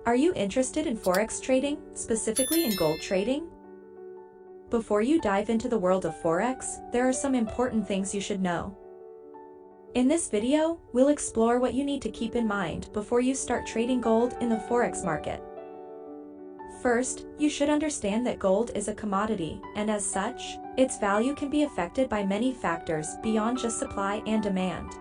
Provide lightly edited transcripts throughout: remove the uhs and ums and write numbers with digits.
Are you interested in Forex trading, specifically in gold trading? Before you dive into the world of Forex, there are some important things you should know. In this video, we'll explore what you need to keep in mind before you start trading gold in the Forex market. First, you should understand that gold is a commodity, and as such, its value can be affected by many factors beyond just supply and demand.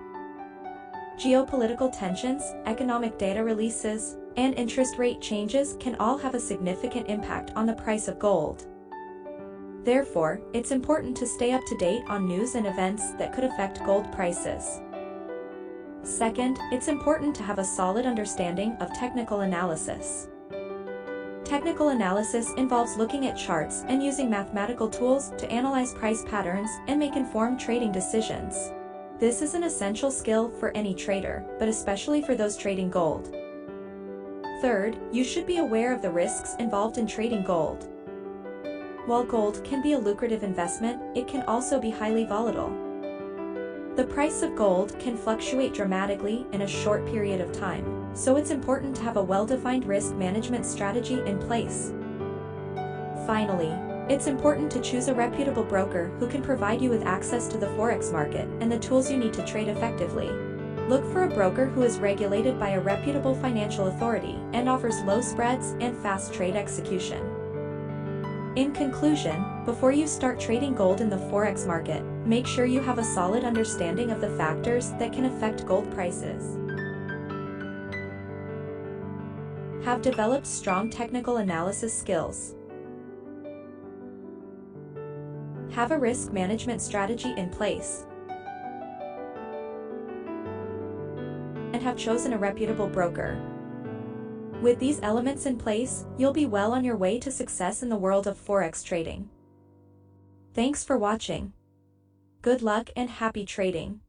Geopolitical tensions, economic data releases, and interest rate changes can all have a significant impact on the price of gold. Therefore, it's important to stay up to date on news and events that could affect gold prices. Second, it's important to have a solid understanding of technical analysis. Technical analysis involves looking at charts and using mathematical tools to analyze price patterns and make informed trading decisions. This is an essential skill for any trader, but especially for those trading gold. Third, you should be aware of the risks involved in trading gold. While gold can be a lucrative investment, it can also be highly volatile. The price of gold can fluctuate dramatically in a short period of time, so it's important to have a well-defined risk management strategy in place. Finally, it's important to choose a reputable broker who can provide you with access to the Forex market and the tools you need to trade effectively. Look for a broker who is regulated by a reputable financial authority and offers low spreads and fast trade execution. In conclusion, before you start trading gold in the Forex market, make sure you have a solid understanding of the factors that can affect gold prices. Have developed strong technical analysis skills. Have a risk management strategy in place. And have chosen a reputable broker. With these elements in place, you'll be well on your way to success in the world of Forex trading. Thanks for watching. Good luck and happy trading.